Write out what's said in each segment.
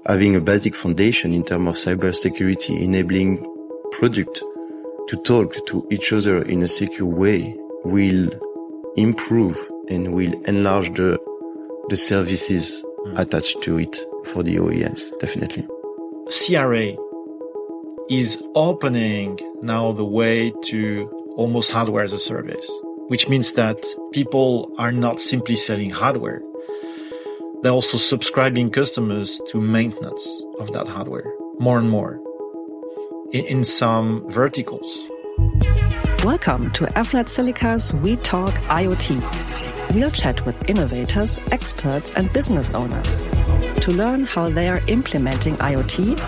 having a basic foundation in terms of cybersecurity, enabling product to talk to each other in a secure way will improve and will enlarge the services attached to it for the OEMs, definitely. CRA is opening now the way to almost hardware as a service, which means that people are not simply selling hardware. They're also subscribing customers to maintenance of that hardware more and more in some verticals. Welcome to Avnet Silica's We Talk IoT. We'll chat with innovators, experts, and business owners to learn how they are implementing IoT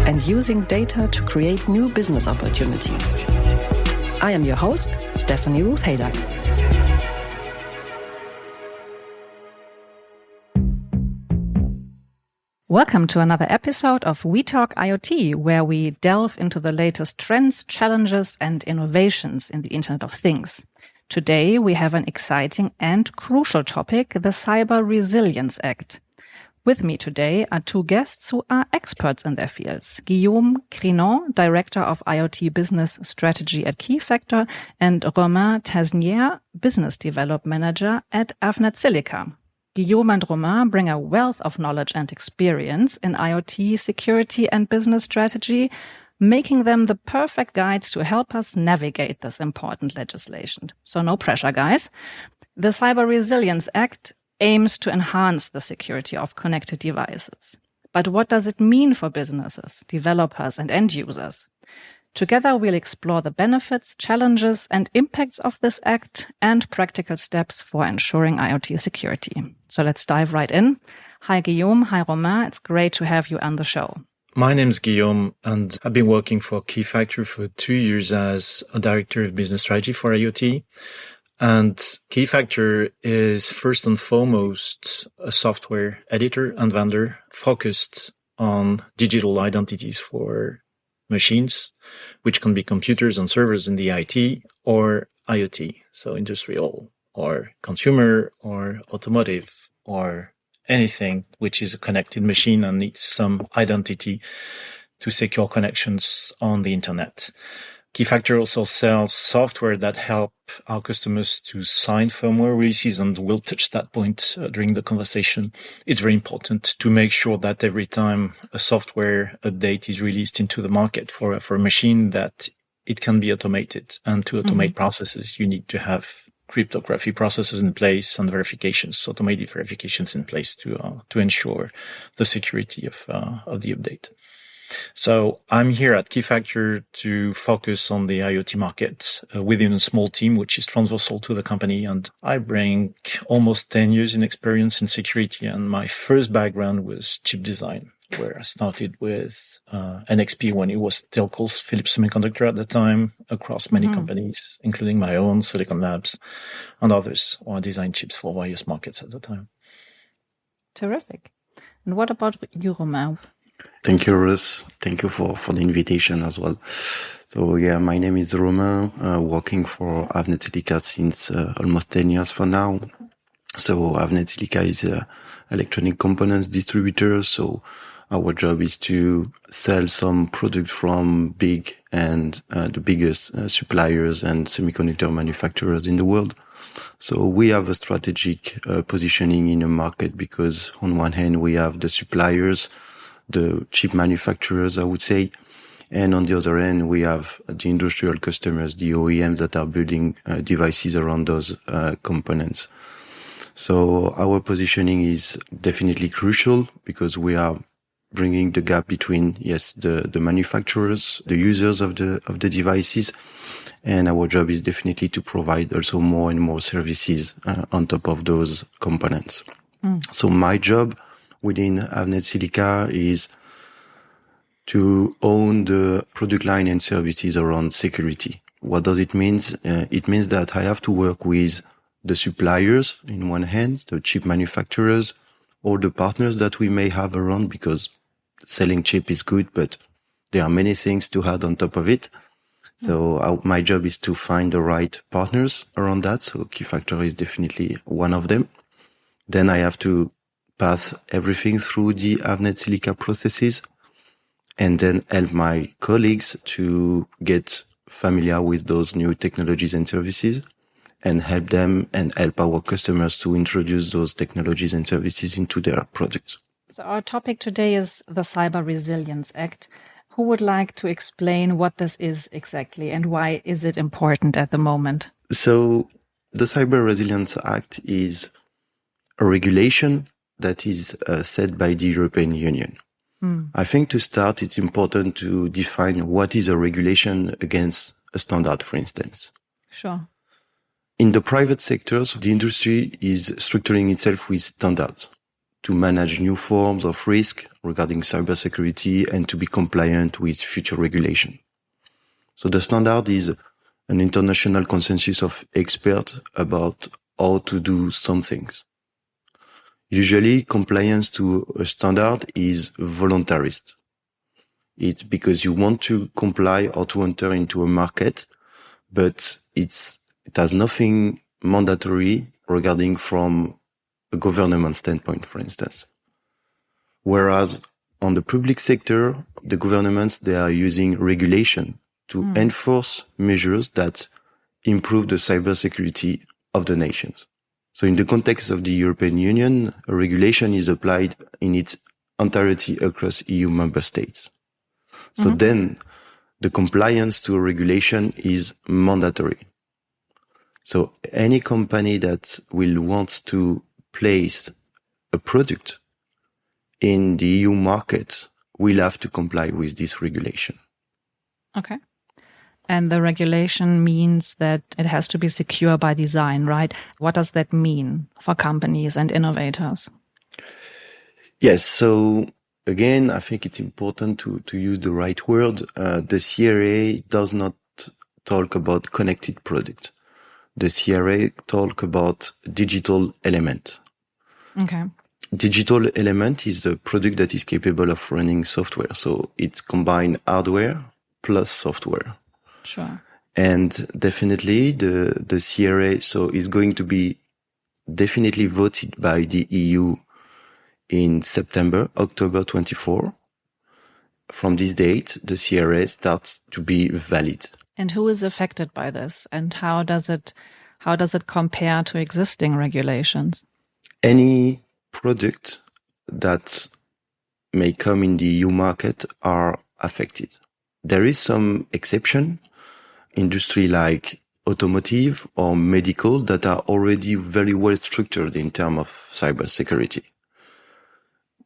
and using data to create new business opportunities. I am your host, Stephanie Ruth-Haydock. Welcome to another episode of We Talk IoT, where we delve into the latest trends, challenges, and innovations in the Internet of Things. Today, we have an exciting and crucial topic, the Cyber Resilience Act. With me today are two guests who are experts in their fields. Guillaume Crinon, Director of IoT Business Strategy at Keyfactor, and Romain Tesniere, Business Development Manager at Avnet Silica. Guillaume and Romain bring a wealth of knowledge and experience in IoT, security, and business strategy, making them the perfect guides to help us navigate this important legislation. So no pressure, guys. The Cyber Resilience Act aims to enhance the security of connected devices. But what does it mean for businesses, developers, and end users? Together, we'll explore the benefits, challenges, and impacts of this act and practical steps for ensuring IoT security. So let's dive right in. Hi, Guillaume. Hi, Romain. It's great to have you on the show. My name's Guillaume, and I've been working for Keyfactor for 2 years as a Director of Business Strategy for IoT. And Keyfactor is first and foremost a software editor and vendor focused on digital identities for machines, which can be computers and servers in the IT or IoT, so industrial or consumer or automotive or anything which is a connected machine and needs some identity to secure connections on the internet. Keyfactor also sells software that help our customers to sign firmware releases, and we'll touch that point during the conversation. It's very important to make sure that every time a software update is released into the market for a machine, that it can be automated. And to automate processes, you need to have cryptography processes in place and verifications, automated verifications in place to ensure the security of the update. So I'm here at Keyfactor to focus on the IoT market within a small team, which is transversal to the company. And I bring almost 10 years in experience in security. And my first background was chip design, where I started with NXP when it was still called Philips Semiconductor at the time, across many companies, including my own, Silicon Labs, and others, who designed chips for various markets at the time. Terrific. And what about you, Romain? Thank you, Russ. Thank you for the invitation as well. So yeah, my name is Romain, working for Avnet Silica since almost 10 years for now. So Avnet Silica is a electronic components distributor. So our job is to sell some product from big and the biggest suppliers and semiconductor manufacturers in the world. So we have a strategic positioning in the market because on one hand, we have the suppliers, the chip manufacturers, I would say. And on the other end, we have the industrial customers, the OEMs that are building devices around those components. So our positioning is definitely crucial because we are bringing the gap between, yes, the manufacturers, the users of the devices. And our job is definitely to provide also more and more services on top of those components. So my job within Avnet Silica is to own the product line and services around security. What does it mean? It means that I have to work with the suppliers in one hand, the chip manufacturers, or the partners that we may have around, because selling chip is good, but there are many things to add on top of it. So my job is to find the right partners around that. So Keyfactor is definitely one of them. Then I have to pass everything through the Avnet Silica processes, and then help my colleagues to get familiar with those new technologies and services, and help them and help our customers to introduce those technologies and services into their products. So our topic today is the Cyber Resilience Act. Who would like to explain what this is exactly and why is it important at the moment? So the Cyber Resilience Act is a regulation that is set by the European Union. I think to start, it's important to define what is a regulation against a standard, for instance. Sure. In the private sectors, the industry is structuring itself with standards to manage new forms of risk regarding cybersecurity and to be compliant with future regulation. So the standard is an international consensus of experts about how to do some things. Usually, compliance to a standard is voluntarist. It's because you want to comply or to enter into a market, but it has nothing mandatory regarding from a government standpoint, for instance. Whereas on the public sector, the governments, they are using regulation to enforce measures that improve the cybersecurity of the nations. So in the context of the European Union, a regulation is applied in its entirety across EU member states. So then the compliance to a regulation is mandatory. So any company that will want to place a product in the EU market will have to comply with this regulation. Okay. And the regulation means that it has to be secure by design, right? What does that mean for companies and innovators? Yes. So again, I think it's important to use the right word. The CRA does not talk about connected product. The CRA talk about digital element. Okay. Digital element is the product that is capable of running software. So it combines hardware plus software. Sure. And definitely the CRA is going to be definitely voted by the EU in October 24. From this date, the CRA starts to be valid. And who is affected by this? And how does it compare to existing regulations? Any product that may come in the EU market are affected. There is some exception, industry like automotive or medical that are already very well structured in terms of cybersecurity.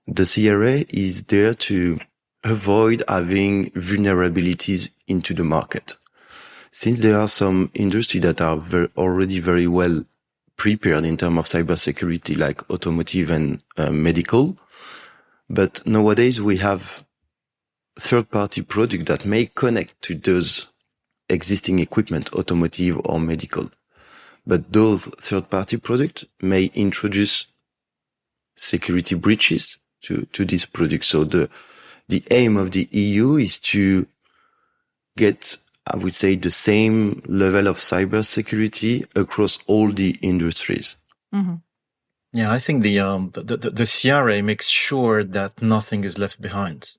The CRA is there to avoid having vulnerabilities into the market. Since there are some industries that are already very well prepared in terms of cybersecurity, like automotive and medical, but nowadays we have third-party products that may connect to those existing equipment, automotive or medical. But those third-party products may introduce security breaches to these products. So the aim of the EU is to get, I would say, the same level of cybersecurity across all the industries. Mm-hmm. Yeah, I think the CRA makes sure that nothing is left behind.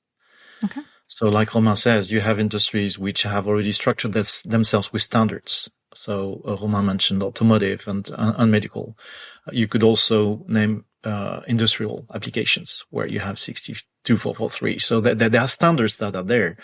Okay. So like Romain says, you have industries which have already structured themselves with standards. So Romain mentioned automotive and medical. You could also name industrial applications where you have 62443. So there are standards that are there,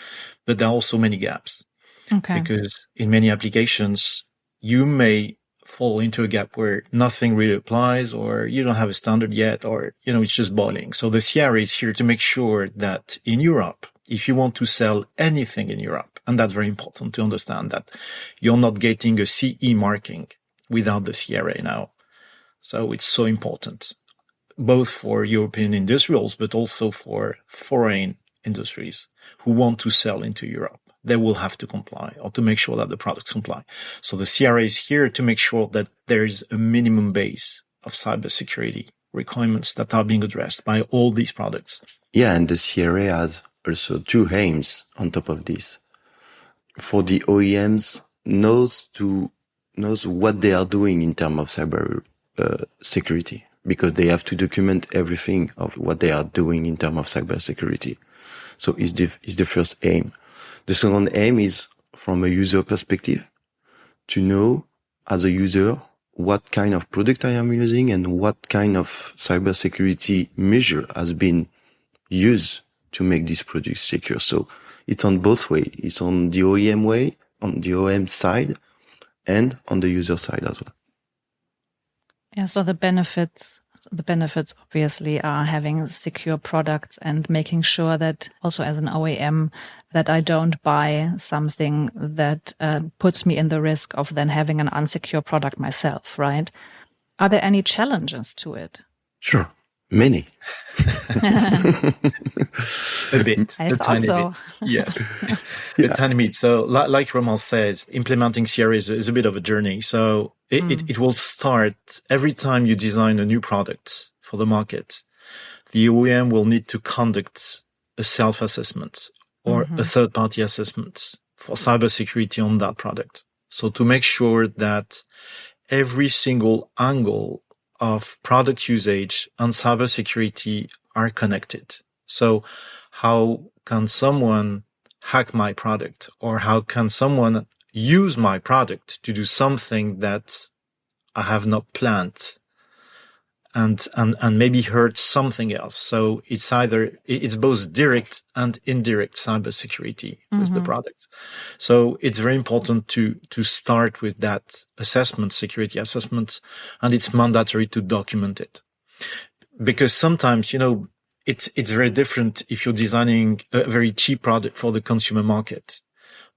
but there are also many gaps. Okay. Because in many applications, you may fall into a gap where nothing really applies, or you don't have a standard yet, or, it's just boiling. So the CRA is here to make sure that in Europe, if you want to sell anything in Europe, and that's very important to understand that you're not getting a CE marking without the CRA now. So it's so important, both for European industrials, but also for foreign industries who want to sell into Europe. They will have to comply or to make sure that the products comply. So the CRA is here to make sure that there is a minimum base of cybersecurity requirements that are being addressed by all these products. Yeah, and the CRA has also two aims on top of this. For the OEMs, knows what they are doing in terms of cyber security, because they have to document everything of what they are doing in terms of cybersecurity. So is the first aim. The second aim is from a user perspective to know as a user what kind of product I am using and what kind of cybersecurity measure has been used to make this product secure. So it's on both ways. It's on the OEM way, on the OEM side, and on the user side as well. Yeah, so the benefits obviously are having secure products and making sure that also as an OEM that I don't buy something that puts me in the risk of then having an unsecure product myself, right? Are there any challenges to it? Sure. Many. A bit. A tiny bit. Yes. A tiny bit. So like Romain says, implementing CRA is a bit of a journey. So it will start every time you design a new product for the market. The OEM will need to conduct a self-assessment or a third-party assessment for cybersecurity on that product. So to make sure that every single angle of product usage and cybersecurity are connected. So how can someone hack my product, or how can someone use my product to do something that I have not planned and maybe hurt something else? So it's both direct and indirect cybersecurity with the product. So it's very important to start with that assessment, security assessment, and it's mandatory to document it. Because sometimes, it's very different if you're designing a very cheap product for the consumer market,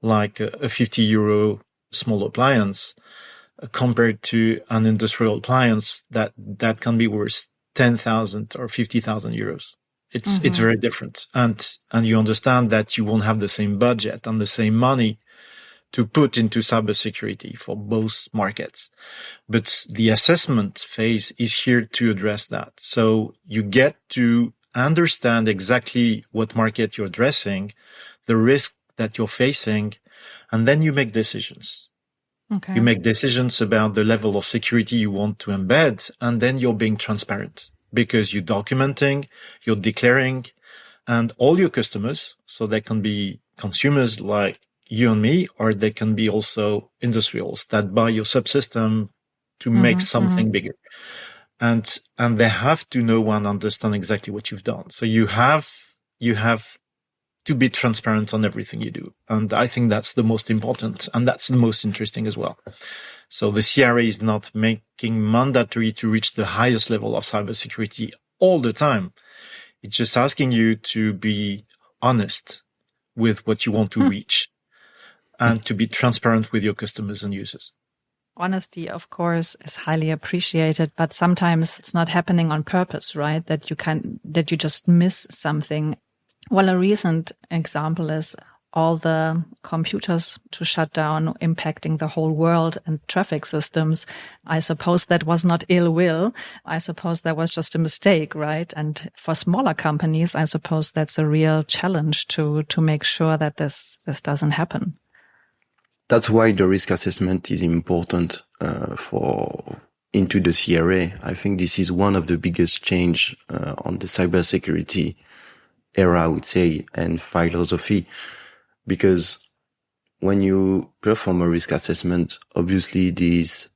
like a 50 euro small appliance, compared to an industrial appliance that can be worth 10,000 or 50,000 euros. It's very different. And you understand that you won't have the same budget and the same money to put into cybersecurity for both markets. But the assessment phase is here to address that. So you get to understand exactly what market you're addressing, the risk that you're facing, and then you make decisions. Okay. You make decisions about the level of security you want to embed, and then you're being transparent because you're documenting, you're declaring, and all your customers, so they can be consumers like you and me, or they can be also industrials that buy your subsystem to make something bigger. And they have to know and understand exactly what you've done. So you have to be transparent on everything you do. And I think that's the most important, and that's the most interesting as well. So the CRA is not making mandatory to reach the highest level of cybersecurity all the time. It's just asking you to be honest with what you want to reach and to be transparent with your customers and users. Honesty, of course, is highly appreciated, but sometimes it's not happening on purpose, right? That you just miss something. Well, a recent example is all the computers to shut down, impacting the whole world and traffic systems. I suppose that was not ill will. I suppose that was just a mistake, right? And for smaller companies, I suppose that's a real challenge to make sure that this doesn't happen. That's why the risk assessment is important into the CRA. I think this is one of the biggest change on the cybersecurity era, I would say, and philosophy, because when you perform a risk assessment, obviously this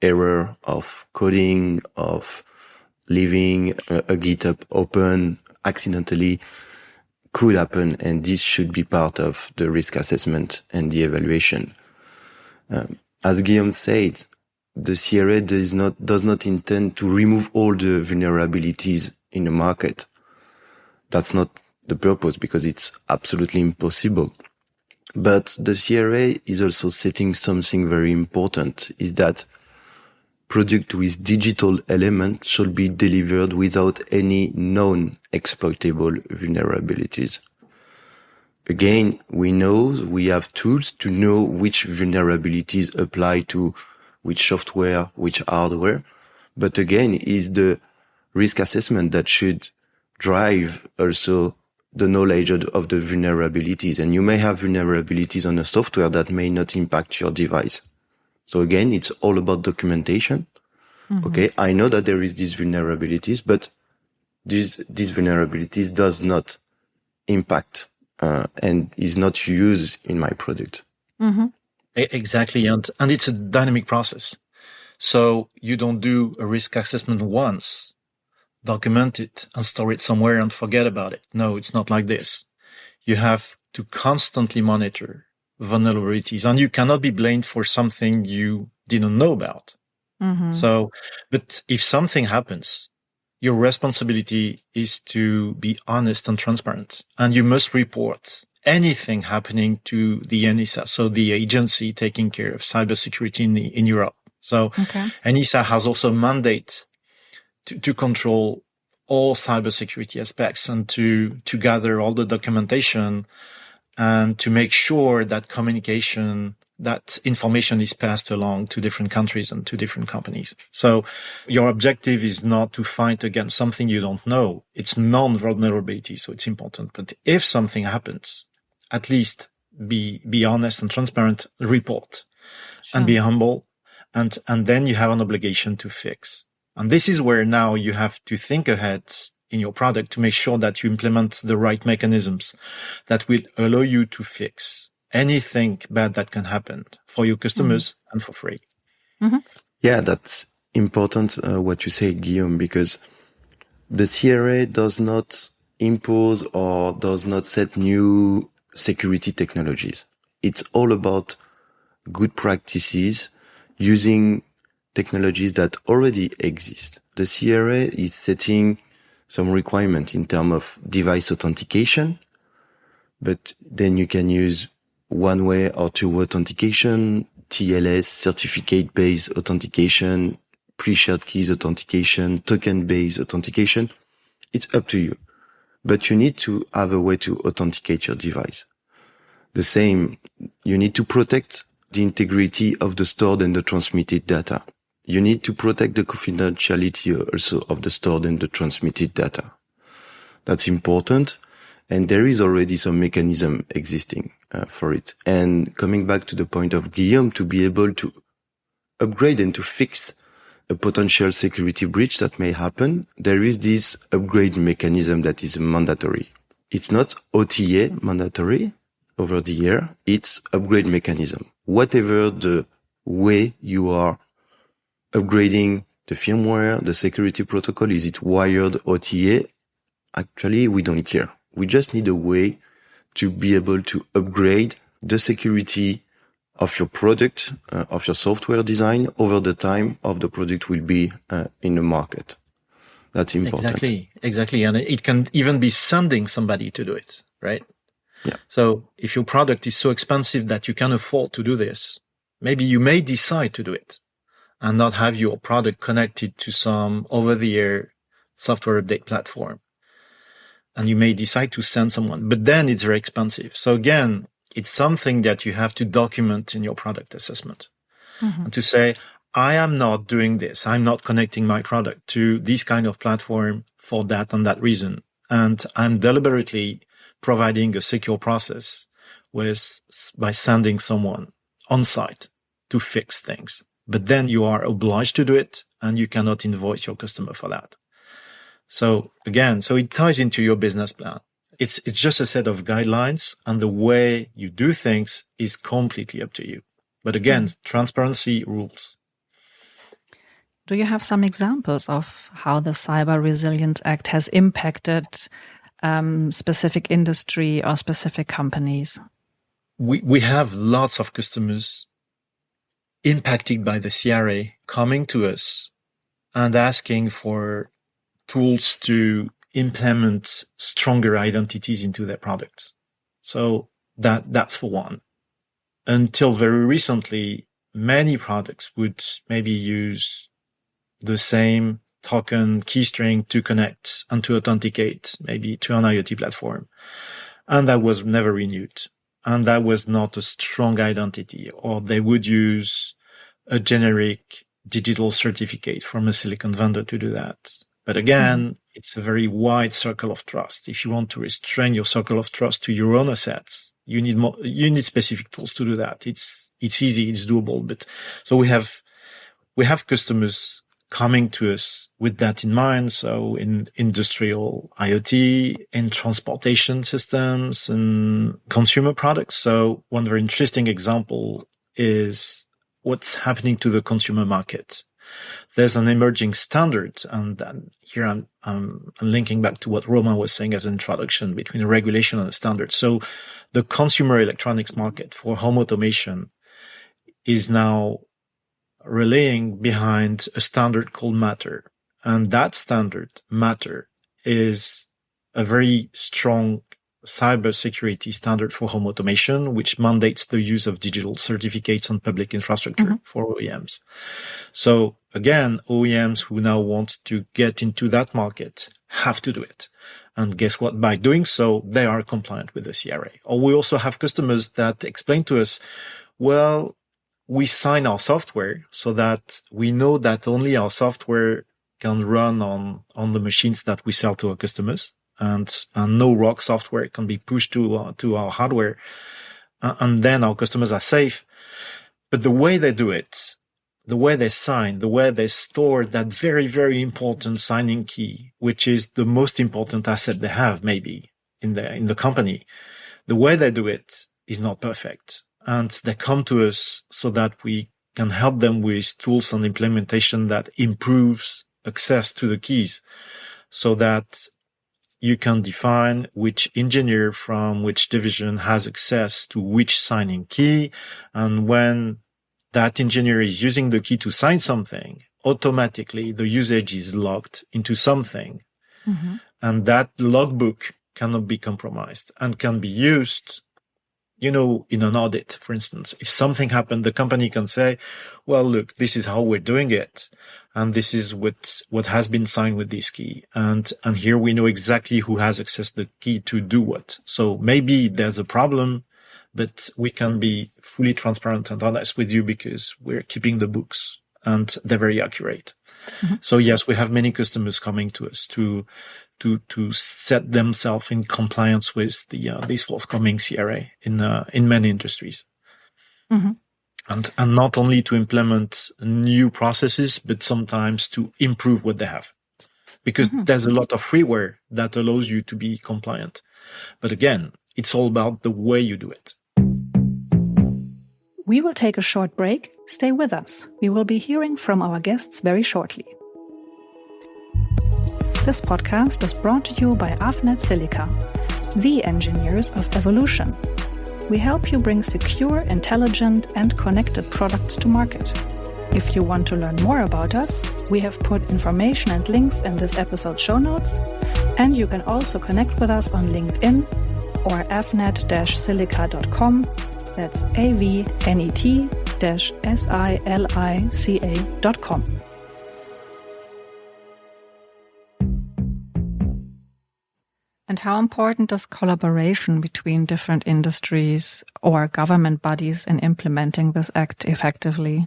error of coding, of leaving a GitHub open accidentally could happen, and this should be part of the risk assessment and the evaluation. As Guillaume said, the CRA does not intend to remove all the vulnerabilities in the market. That's not the purpose, because it's absolutely impossible. But the CRA is also setting something very important, is that product with digital element should be delivered without any known exploitable vulnerabilities. Again, we have tools to know which vulnerabilities apply to which software, which hardware. But again, is the risk assessment that should drive also the knowledge of the vulnerabilities. And you may have vulnerabilities on a software that may not impact your device. So again, it's all about documentation. Okay, I know that there is these vulnerabilities, but these vulnerabilities does not impact and is not used in my product. Exactly. And it's a dynamic process. So you don't do a risk assessment once, document it and store it somewhere and forget about it. No, it's not like this. You have to constantly monitor vulnerabilities, and you cannot be blamed for something you didn't know about. So, but if something happens, your responsibility is to be honest and transparent, and you must report anything happening to the ENISA, so the agency taking care of cybersecurity in Europe. So ENISA has also a mandate to control all cybersecurity aspects and to gather all the documentation and to make sure that that information is passed along to different countries and to different companies. So your objective is not to fight against something you don't know. It's non-vulnerability, so it's important. But if something happens, at least be honest and transparent, report, and be humble. And then you have an obligation to fix. And this is where now you have to think ahead in your product to make sure that you implement the right mechanisms that will allow you to fix anything bad that can happen for your customers and for free. Yeah, that's important what you say, Guillaume, because the CRA does not impose or does not set new security technologies. It's all about good practices using technologies that already exist. The CRA is setting some requirement in terms of device authentication, but then you can use one-way or two-way authentication, TLS, certificate-based authentication, pre-shared keys authentication, token-based authentication. It's up to you. But you need to have a way to authenticate your device. The same, you need to protect the integrity of the stored and the transmitted data. You need to protect the confidentiality also of the stored and the transmitted data. That's important. And there is already some mechanism existing for it. And coming back to the point of Guillaume, to be able to upgrade and to fix a potential security breach that may happen, there is this upgrade mechanism that is mandatory. It's not OTA mandatory over the year. It's upgrade mechanism. Whatever the way you are upgrading the firmware, the security protocol, is it wired OTA? Actually, we don't care. We just need a way to be able to upgrade the security of your product, of your software design over the time of the product will be in the market. That's important. Exactly. And it can even be sending somebody to do it, right? Yeah. So if your product is so expensive that you can afford to do this, maybe you may decide to do it and not have your product connected to some over-the-air software update platform. And you may decide to send someone, but then it's very expensive. So again, it's something that you have to document in your product assessment and to say, I am not doing this. I'm not connecting my product to this kind of platform for that and that reason. And I'm deliberately providing a secure process by sending someone on site to fix things. But then you are obliged to do it and you cannot invoice your customer for that. So again, it ties into your business plan. It's just a set of guidelines, and the way you do things is completely up to you. But again, transparency rules. Do you have some examples of how the Cyber Resilience Act has impacted specific industry or specific companies? We have lots of customers impacted by the CRA coming to us and asking for tools to implement stronger identities into their products. So that's for one. Until very recently, many products would maybe use the same token key string to connect and to authenticate maybe to an IoT platform. And that was never renewed. And that was not a strong identity, or they would use a generic digital certificate from a silicon vendor to do that. But again, it's a very wide circle of trust. If you want to restrain your circle of trust to your own assets, you need specific tools to do that. It's easy, it's doable. But so we have customers coming to us with that in mind. So in industrial IoT, in transportation systems and consumer products. So one very interesting example is what's happening to the consumer market. There's an emerging standard, and here I'm linking back to what Romain was saying as an introduction between a regulation and a standard. So the consumer electronics market for home automation is now rallying behind a standard called Matter. And that standard, Matter, is a very strong cybersecurity standard for home automation, which mandates the use of digital certificates on public infrastructure for OEMs. So again, OEMs who now want to get into that market have to do it. And guess what? By doing so, they are compliant with the CRA. Or we also have customers that explain to us, well, we sign our software so that we know that only our software can run on the machines that we sell to our customers. And no ROC software can be pushed to our hardware. And then our customers are safe. But the way they do it, the way they sign, the way they store that very, very important signing key, which is the most important asset they have maybe in the company, the way they do it is not perfect. And they come to us so that we can help them with tools and implementation that improves access to the keys, so that you can define which engineer from which division has access to which signing key. And when that engineer is using the key to sign something, automatically the usage is logged into something. Mm-hmm. And that logbook cannot be compromised and can be used, in an audit, for instance. If something happened, the company can say, well, look, this is how we're doing it. And this is what has been signed with this key. And here we know exactly who has access to the key to do what. So maybe there's a problem, but we can be fully transparent and honest with you because we're keeping the books and they're very accurate. Mm-hmm. So yes, we have many customers coming to us to set themselves in compliance with these forthcoming CRA in many industries. Mm-hmm. And not only to implement new processes, but sometimes to improve what they have. Because there's a lot of freeware that allows you to be compliant. But again, it's all about the way you do it. We will take a short break. Stay with us. We will be hearing from our guests very shortly. This podcast is brought to you by Avnet Silica, the engineers of evolution. We help you bring secure, intelligent, and connected products to market. If you want to learn more about us, we have put information and links in this episode's show notes, and you can also connect with us on LinkedIn or avnet-silica.com. That's avnet-silica.com. And how important is collaboration between different industries or government bodies in implementing this act effectively?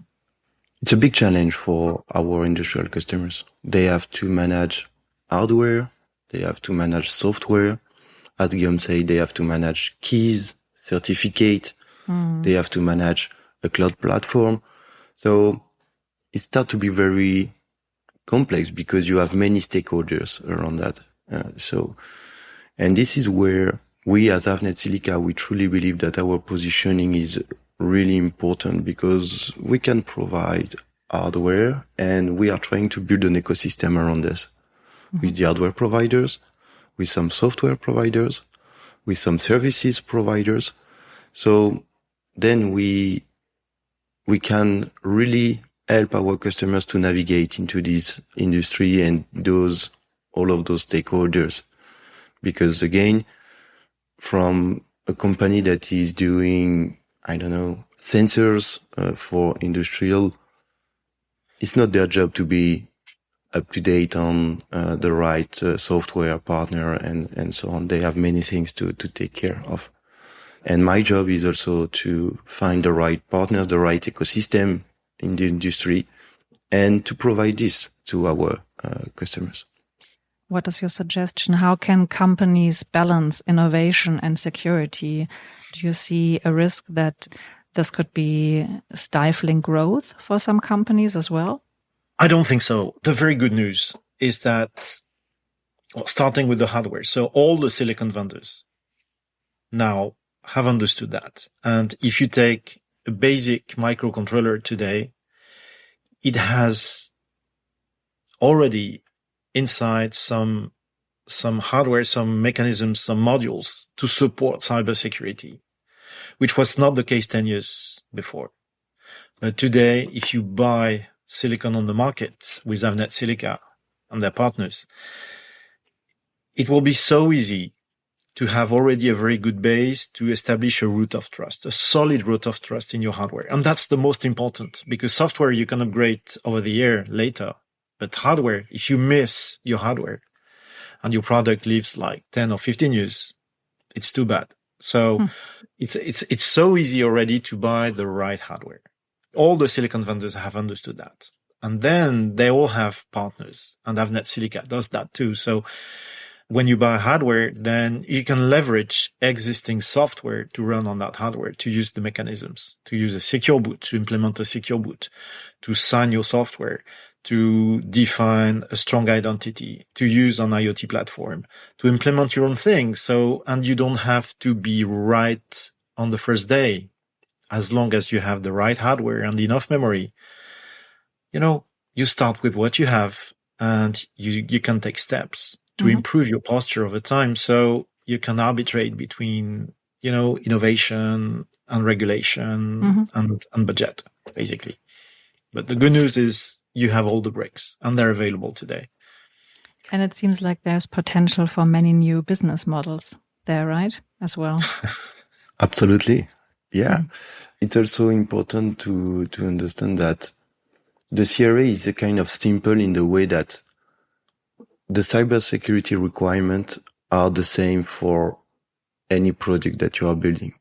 It's a big challenge for our industrial customers. They have to manage hardware, they have to manage software. As Guillaume said, they have to manage keys, certificate, they have to manage a cloud platform. So it starts to be very complex because you have many stakeholders around that. And this is where we as Avnet Silica, we truly believe that our positioning is really important because we can provide hardware and we are trying to build an ecosystem around us with the hardware providers, with some software providers, with some services providers. So then we can really help our customers to navigate into this industry and all of those stakeholders. Because again, from a company that is doing, sensors for industrial, it's not their job to be up to date on the right software partner and so on. They have many things to take care of. And my job is also to find the right partners, the right ecosystem in the industry, and to provide this to our customers. What is your suggestion? How can companies balance innovation and security? Do you see a risk that this could be stifling growth for some companies as well? I don't think so. The very good news is that, well, starting with the hardware. So all the silicon vendors now have understood that. And if you take a basic microcontroller today, it has already inside some hardware, some mechanisms, some modules to support cybersecurity, which was not the case 10 years before. But today, if you buy silicon on the market with Avnet Silica and their partners, it will be so easy to have already a very good base to establish a root of trust, a solid root of trust in your hardware. And that's the most important, because software you can upgrade over the year later. But hardware, if you miss your hardware and your product lives like 10 or 15 years, it's too bad. So it's so easy already to buy the right hardware. All the silicon vendors have understood that. And then they all have partners, and Avnet Silica does that too. So when you buy hardware, then you can leverage existing software to run on that hardware, to use the mechanisms, to use a secure boot, to implement a secure boot, to sign your software, to define a strong identity, to use an IoT platform, to implement your own thing. So, and you don't have to be right on the first day. As long as you have the right hardware and enough memory, you start with what you have, and you can take steps to improve your posture over time. So you can arbitrate between, innovation and regulation and budget, basically. But the good news is you have all the bricks, and they're available today. And it seems like there's potential for many new business models there, right? As well. Absolutely. Yeah. It's also important to understand that the CRA is a kind of simple in the way that the cybersecurity requirements are the same for any product that you are building.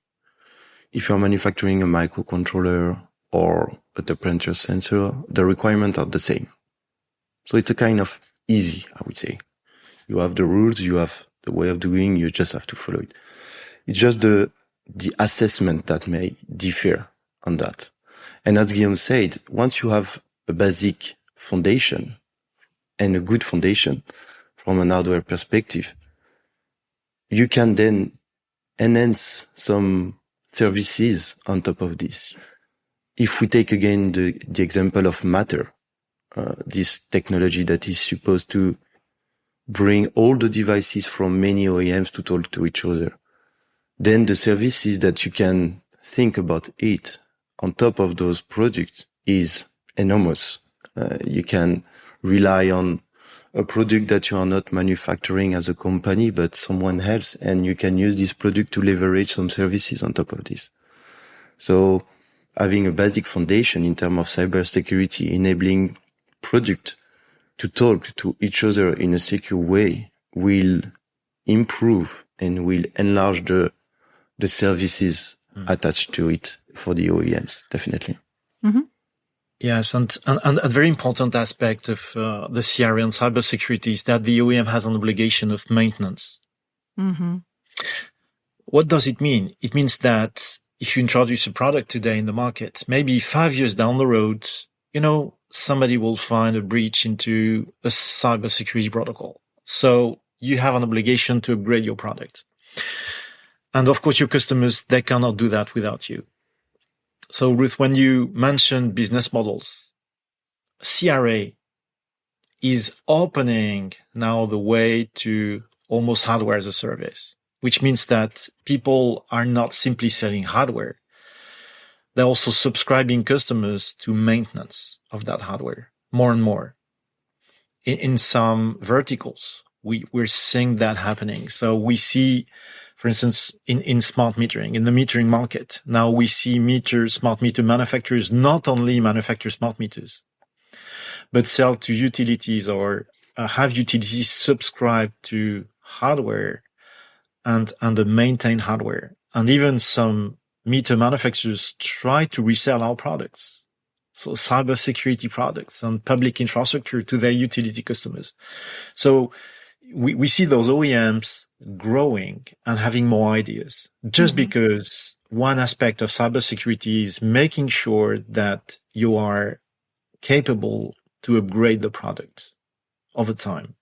If you're manufacturing a microcontroller or a temperature sensor, the requirements are the same. So it's a kind of easy, I would say. You have the rules, you have the way of doing, you just have to follow it. It's just the assessment that may differ on that. And as Guillaume said, once you have a basic foundation and a good foundation from an hardware perspective, you can then enhance some services on top of this. If we take again the example of Matter, this technology that is supposed to bring all the devices from many OEMs to talk to each other, then the services that you can think about it on top of those products is enormous. You can rely on a product that you are not manufacturing as a company, but someone else, and you can use this product to leverage some services on top of this. So having a basic foundation in terms of cybersecurity, enabling product to talk to each other in a secure way will improve and will enlarge the services attached to it for the OEMs, definitely. Yes, and a very important aspect of the CRA and cybersecurity is that the OEM has an obligation of maintenance. What does it mean? It means that if you introduce a product today in the market, maybe 5 years down the road, somebody will find a breach into a cybersecurity protocol. So you have an obligation to upgrade your product. And of course, your customers, they cannot do that without you. So Ruth, when you mentioned business models, CRA is opening now the way to almost hardware as a service, which means that people are not simply selling hardware. They're also subscribing customers to maintenance of that hardware more and more. In some verticals, we're seeing that happening. So we see, for instance, in smart metering, in the metering market, now we see smart meter manufacturers not only manufacture smart meters, but sell to utilities or have utilities subscribe to hardware and maintain hardware. And even some meter manufacturers try to resell our products. So cybersecurity products and public infrastructure to their utility customers. So we see those OEMs growing and having more ideas just because one aspect of cybersecurity is making sure that you are capable to upgrade the product over time.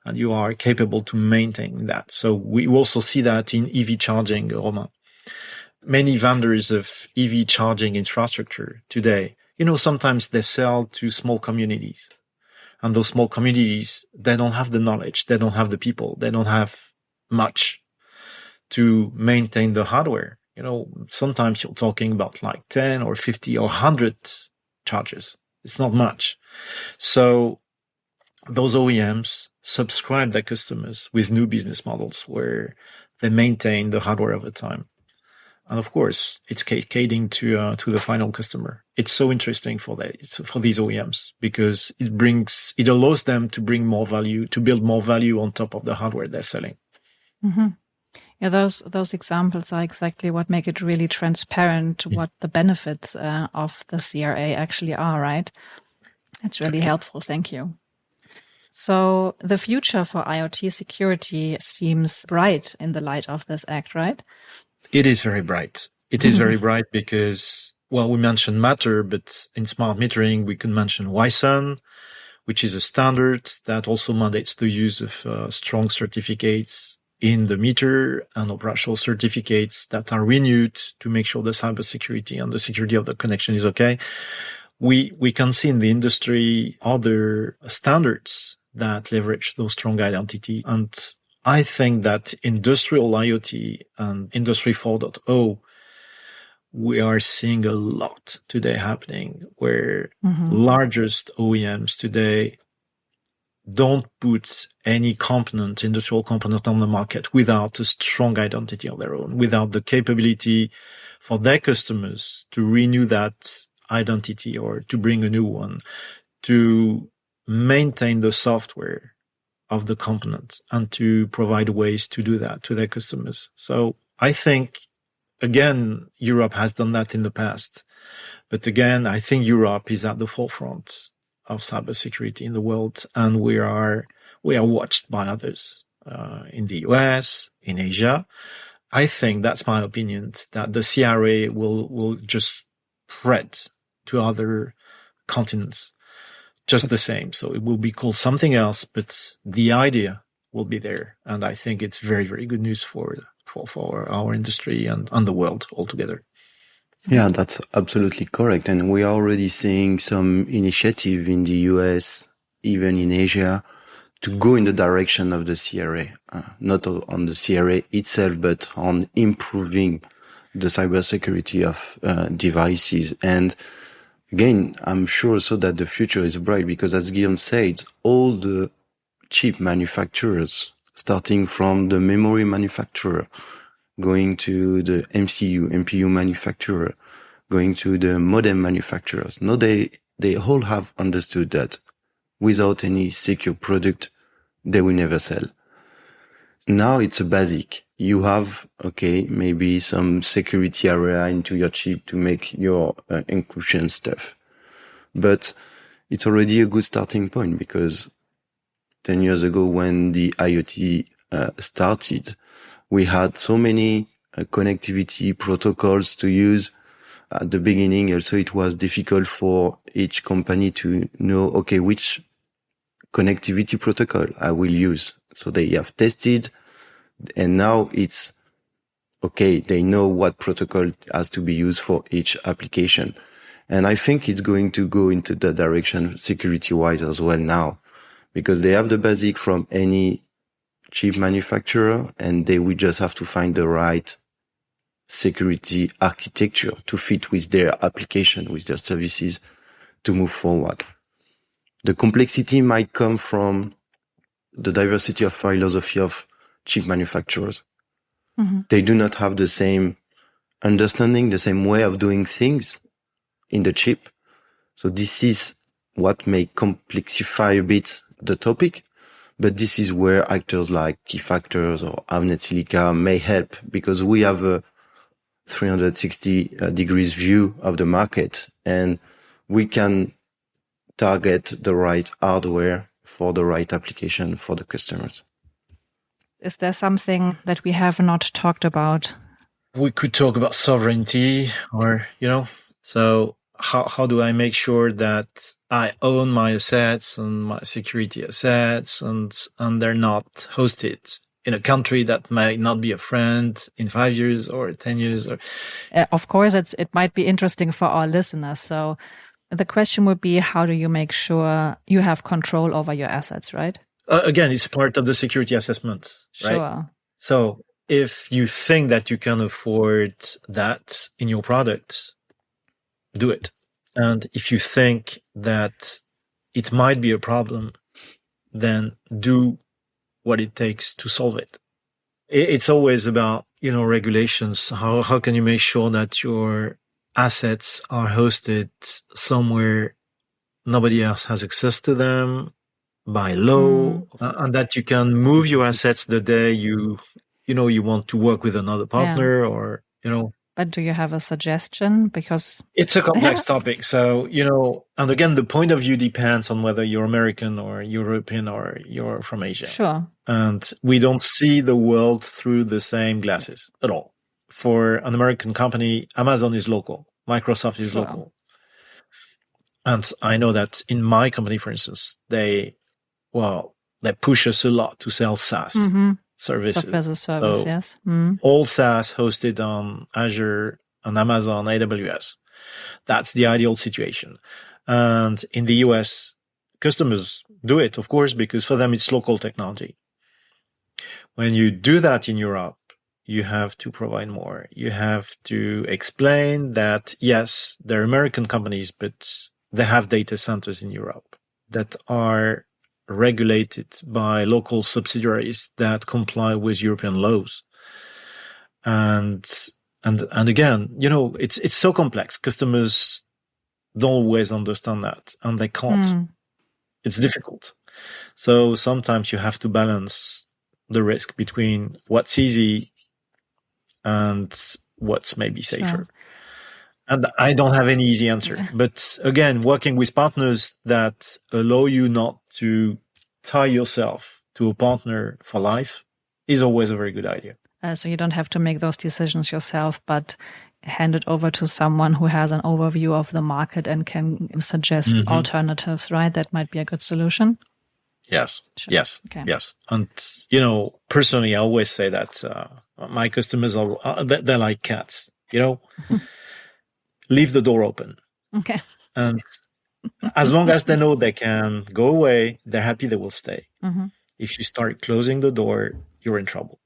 And you are capable to maintain that. So we also see that in EV charging, Romain. Many vendors of EV charging infrastructure today, sometimes they sell to small communities. And those small communities, they don't have the knowledge, they don't have the people, they don't have much to maintain the hardware. Sometimes you're talking about like 10 or 50 or 100 chargers. It's not much. So those OEMs subscribe their customers with new business models where they maintain the hardware over time. And of course, it's cascading to the final customer. It's so interesting for these OEMs because it allows them to bring more value, to build more value on top of the hardware they're selling. Mm-hmm. Yeah, those examples are exactly what make it really transparent what the benefits of the CRA actually are, right? That's really helpful. Thank you. So the future for IoT security seems bright in the light of this act, right? It is very bright. It is very bright because, well, we mentioned Matter, but in smart metering, we can mention WISUN, which is a standard that also mandates the use of strong certificates in the meter and operational certificates that are renewed to make sure the cybersecurity and the security of the connection is okay. We can see in the industry other standards that leverage those strong identity. And I think that industrial IoT and Industry 4.0, we are seeing a lot today happening where largest OEMs today don't put any industrial component on the market without a strong identity of their own, without the capability for their customers to renew that identity or to bring a new one, to maintain the software of the component and to provide ways to do that to their customers. So I think, again, Europe has done that in the past. But again, I think Europe is at the forefront of cybersecurity in the world, and we are watched by others in the US, in Asia. I think that's my opinion, that the CRA will just spread to other continents just the same. So it will be called something else, but the idea will be there. And I think it's very, very good news for our industry and the world altogether. Yeah, that's absolutely correct. And we are already seeing some initiative in the US, even in Asia, to go in the direction of the CRA, not on the CRA itself, but on improving the cybersecurity of devices. And again, I'm sure also that the future is bright because, as Guillaume said, all the chip manufacturers, starting from the memory manufacturer, going to the MPU manufacturer, going to the modem manufacturers. No, they all have understood that without any secure product, they will never sell. Now it's a basic. You have, maybe some security area into your chip to make your encryption stuff. But it's already a good starting point because 10 years ago when the IoT started, we had so many connectivity protocols to use. At the beginning, also, it was difficult for each company to know, which connectivity protocol I will use. So they have tested, and now it's they know what protocol has to be used for each application. And I think it's going to go into that direction security-wise as well now, because they have the basic from any chip manufacturer, and they will just have to find the right security architecture to fit with their application, with their services to move forward. The complexity might come from the diversity of philosophy of chip manufacturers. Mm-hmm. They do not have the same understanding, the same way of doing things in the chip. So this is what may complexify a bit the topic. But this is where actors like Keyfactor or Avnet Silica may help, because we have a 360 degrees view of the market, and we can target the right hardware for the right application for the customers. Is there something that we have not talked about? We could talk about sovereignty or, so how do I make sure that I own my assets and my security assets and they're not hosted in a country that might not be a friend in 5 years or 10 years? Or of course, it might be interesting for our listeners. So the question would be, how do you make sure you have control over your assets, right? Again, it's part of the security assessment, right? Sure. So if you think that you can afford that in your product, do it. And if you think that it might be a problem, then do what it takes to solve it. It's always about, regulations. How can you make sure that your assets are hosted somewhere nobody else has access to them by law, and that you can move your assets the day you want to work with another partner, or. But do you have a suggestion? Because it's a complex topic. So, and again, the point of view depends on whether you're American or European or you're from Asia. Sure. And we don't see the world through the same glasses at all. For an American company, Amazon is local. Microsoft is local. And I know that in my company, for instance, they push us a lot to sell SaaS. Services. Software as a service, yes. All SaaS hosted on Azure, on Amazon, AWS. That's the ideal situation. And in the US, customers do it, of course, because for them it's local technology. When you do that in Europe, you have to provide more. You have to explain that, yes, they're American companies, but they have data centers in Europe that are regulated by local subsidiaries that comply with European laws. And again, it's so complex. Customers don't always understand that, and they can't. It's difficult. So sometimes you have to balance the risk between what's easy and what's maybe safer. Sure. And I don't have any easy answer. But again, working with partners that allow you not to tie yourself to a partner for life is always a very good idea. So you don't have to make those decisions yourself, but hand it over to someone who has an overview of the market and can suggest alternatives, right? That might be a good solution. Yes. Sure. Yes. Okay. Yes. And, personally, I always say that my customers they're like cats, leave the door open. Okay. And as long as they know they can go away, they're happy, they will stay. If you start closing the door, you're in trouble.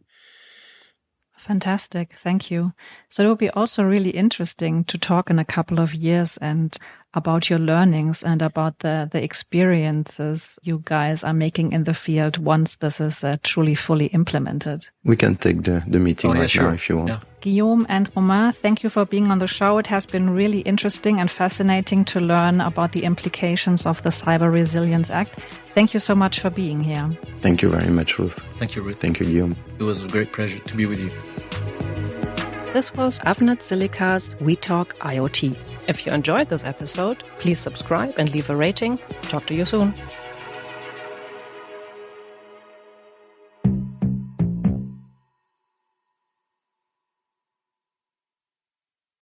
Fantastic. Thank you. So it will be also really interesting to talk in a couple of years and about your learnings and about the experiences you guys are making in the field once this is truly fully implemented. We can take the meeting now if you want. Yeah. Guillaume and Romain, thank you for being on the show. It has been really interesting and fascinating to learn about the implications of the Cyber Resilience Act. Thank you so much for being here. Thank you very much, Ruth. Thank you, Ruth. Thank you, Guillaume. It was a great pleasure to be with you. This was Avnet Silica's We Talk IoT. If you enjoyed this episode, please subscribe and leave a rating. Talk to you soon.